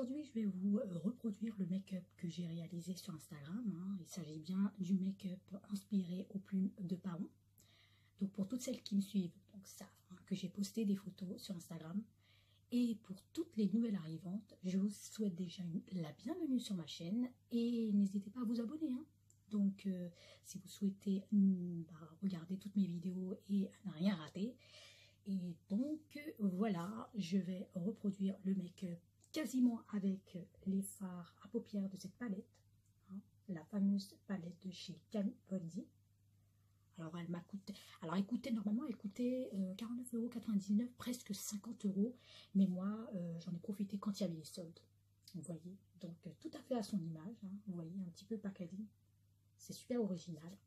aujourd'hui, je vais vous reproduire le make-up que j'ai réalisé sur Instagram. Il s'agit bien du make-up inspiré aux plumes de paon. Donc pour toutes celles qui me suivent, donc savent que j'ai posté des photos sur Instagram. Et pour toutes les nouvelles arrivantes, je vous souhaite déjà la bienvenue sur ma chaîne. Et n'hésitez pas à vous abonner. Donc si vous souhaitez regarder toutes mes vidéos et ne rien rater. Et donc voilà, je vais reproduire le make-up quasiment avec les fards à paupières de cette palette, la fameuse palette de chez Kat Von D. Alors elle m'a coûté, alors écoutez, normalement elle coûtait 49,99 €, presque 50 €, mais moi j'en ai profité quand il y avait les soldes, vous voyez, donc tout à fait à son image, vous voyez, un petit peu packaging, c'est super original.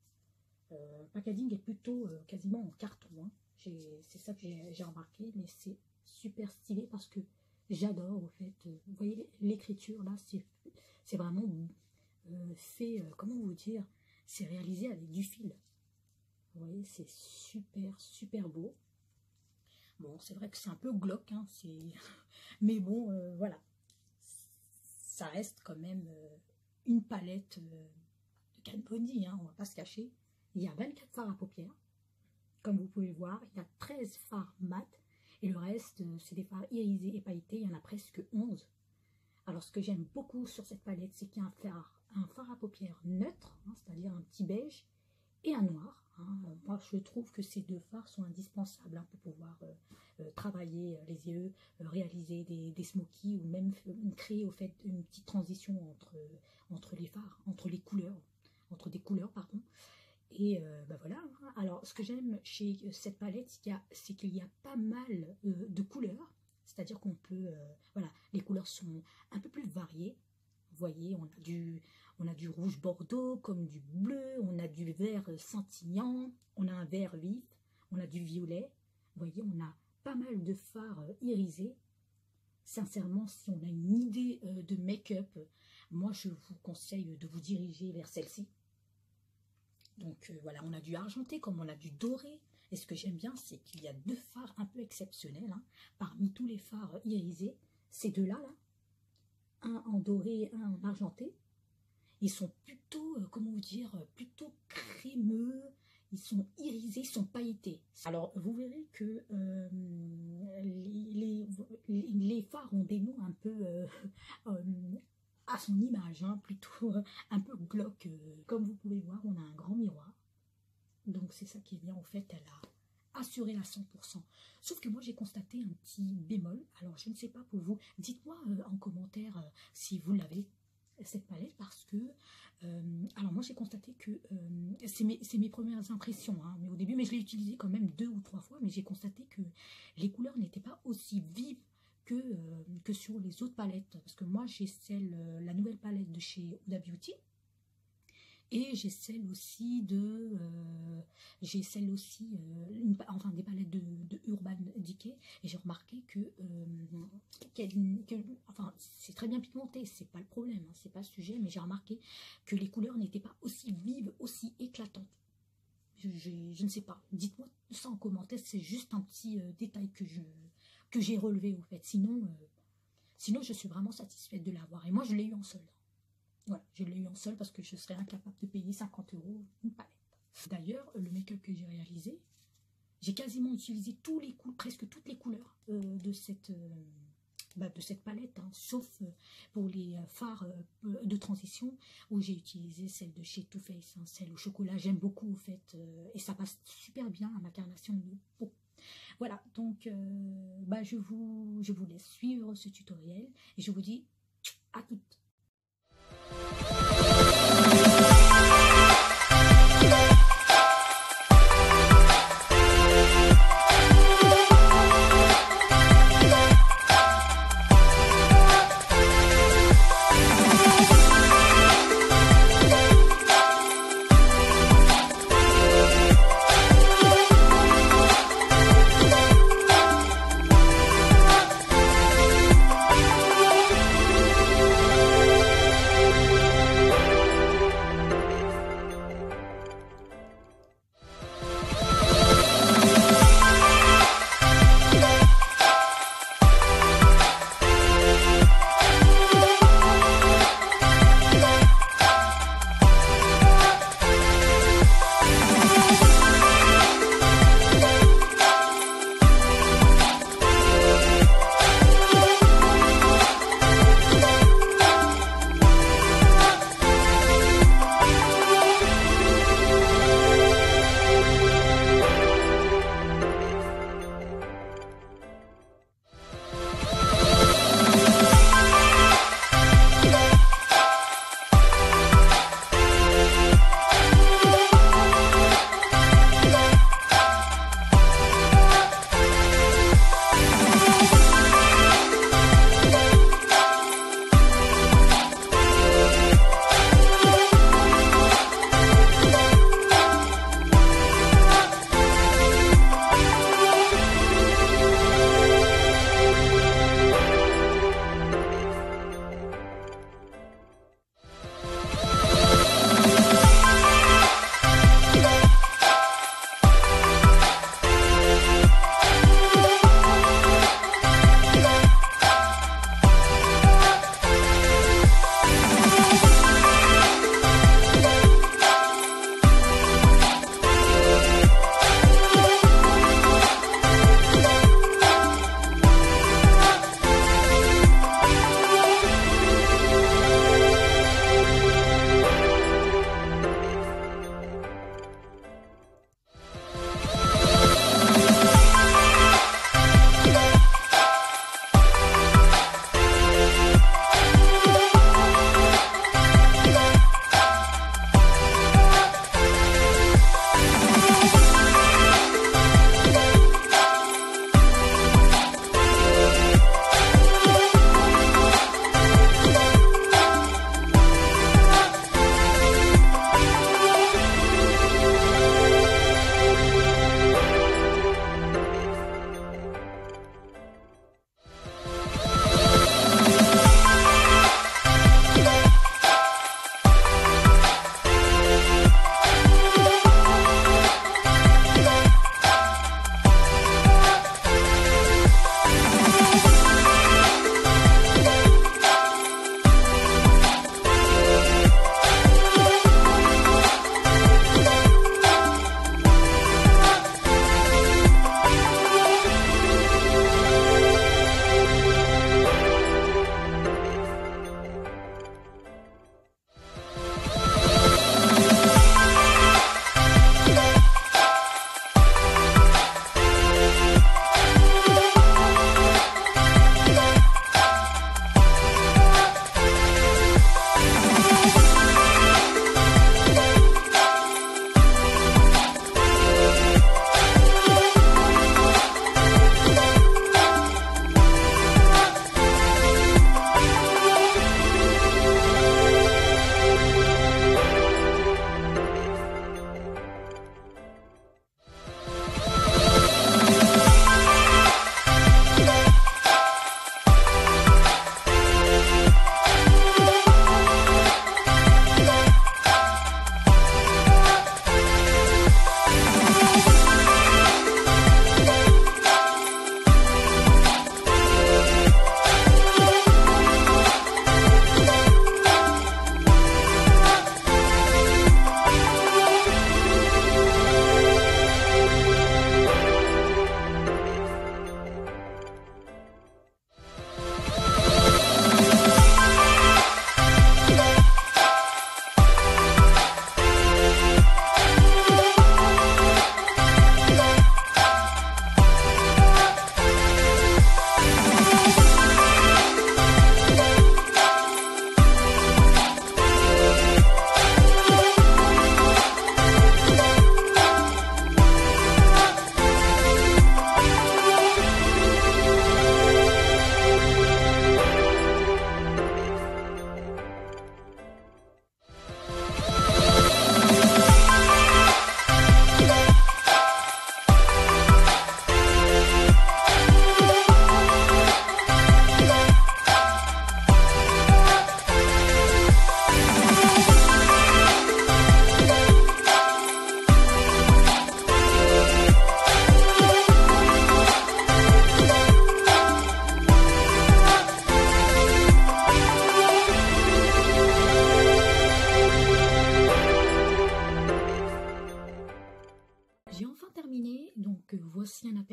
Packaging est plutôt quasiment en carton, c'est ça que j'ai remarqué, mais c'est super stylé parce que j'adore, au fait, vous voyez l'écriture là, c'est vraiment fait, comment vous dire, c'est réalisé avec du fil. Vous voyez, c'est super beau. Bon, c'est vrai que c'est un peu glauque, mais bon, voilà. Ça reste quand même une palette de Kat Von D, on va pas se cacher. Il y a 24 fards à paupières. Comme vous pouvez le voir, il y a 13 fards mat et le reste, c'est des fards irisés et pailletés. Il y en a presque 11. Alors, ce que j'aime beaucoup sur cette palette, c'est qu'il y a un fard à paupières neutre, c'est-à-dire un petit beige, et un noir. Moi, je trouve que ces deux fards sont indispensables pour pouvoir travailler les yeux, réaliser des smokies ou même créer au fait une petite transition entre les fards, entre des couleurs, pardon. Et voilà, alors ce que j'aime chez cette palette, c'est qu'il y a pas mal de couleurs, c'est-à-dire qu'on peut, voilà, les couleurs sont un peu plus variées. Vous voyez, on a du rouge bordeaux comme du bleu, on a du vert scintillant, on a un vert vif, on a du violet. Vous voyez, on a pas mal de fards irisés. Sincèrement, si on a une idée de make-up, moi je vous conseille de vous diriger vers celle-ci. Donc voilà, on a du argenté comme on a du doré. Et ce que j'aime bien, c'est qu'il y a deux fards un peu exceptionnels. Parmi tous les fards irisés, ces deux-là, un en doré et un en argenté, ils sont plutôt, comment vous dire, plutôt crémeux. Ils sont irisés, ils sont pailletés. Alors, vous verrez que les fards ont des noms un peu à son image, plutôt un peu glauque. Comme vous pouvez voir, on a un grand miroir. Donc c'est ça qui est bien, en fait, elle a assuré à 100%. Sauf que moi j'ai constaté un petit bémol. Alors je ne sais pas pour vous, dites-moi en commentaire si vous l'avez, cette palette, parce que alors moi j'ai constaté que c'est mes premières impressions, mais au début, mais je l'ai utilisé quand même 2 ou 3 fois, mais j'ai constaté que les couleurs n'étaient pas aussi vives que sur les autres palettes, parce que moi j'ai la nouvelle palette de chez Huda Beauty, et j'ai celle aussi enfin des palettes de Urban Decay, et j'ai remarqué enfin c'est très bien pigmenté, c'est pas le problème, c'est pas le sujet, mais j'ai remarqué que les couleurs n'étaient pas aussi vives, aussi éclatantes. Je ne sais pas, dites-moi ça en commentaire, c'est juste un petit détail que j'ai relevé au fait, sinon je suis vraiment satisfaite de l'avoir, et moi je l'ai eu en solde. Voilà, je l'ai eu en solde parce que je serais incapable de payer 50 € une palette. D'ailleurs, le make-up que j'ai réalisé, j'ai quasiment utilisé presque toutes les couleurs de cette palette, sauf pour les fards de transition où j'ai utilisé celle de chez Too Faced, celle au chocolat. J'aime beaucoup, au fait, et ça passe super bien à ma carnation de peau. Voilà, donc je vous laisse suivre ce tutoriel et je vous dis à toutes.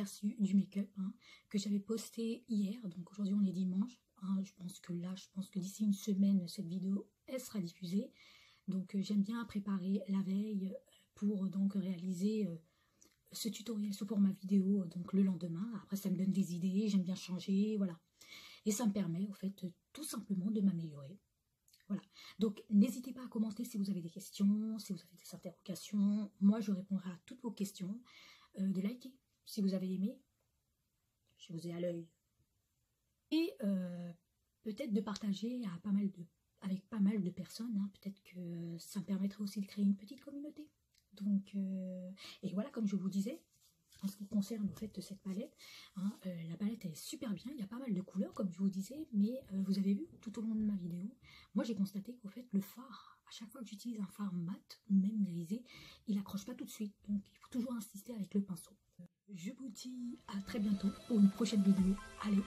aperçu du make-up que j'avais posté hier. Donc aujourd'hui on est dimanche. Je pense que d'ici une semaine, cette vidéo, elle sera diffusée. Donc j'aime bien préparer la veille pour donc réaliser ce tutoriel sous format vidéo donc le lendemain. Après ça me donne des idées, j'aime bien changer, voilà. Et ça me permet, au fait, tout simplement de m'améliorer. Voilà. Donc, n'hésitez pas à commenter si vous avez des questions, si vous avez des interrogations. Moi, je répondrai à toutes vos questions. De liker si vous avez aimé. Je vous ai à l'œil. Et peut-être de partager avec pas mal de personnes. Peut-être que ça me permettrait aussi de créer une petite communauté. Donc, et voilà, comme je vous disais, en ce qui concerne en fait cette palette, la palette elle est super bien, il y a pas mal de couleurs comme je vous disais, mais vous avez vu tout au long de ma vidéo, moi j'ai constaté qu'au fait le fard, à chaque fois que j'utilise un fard mat ou même grisé, il accroche pas tout de suite, donc il faut toujours insister avec le pinceau. Je vous dis à très bientôt pour une prochaine vidéo, allez,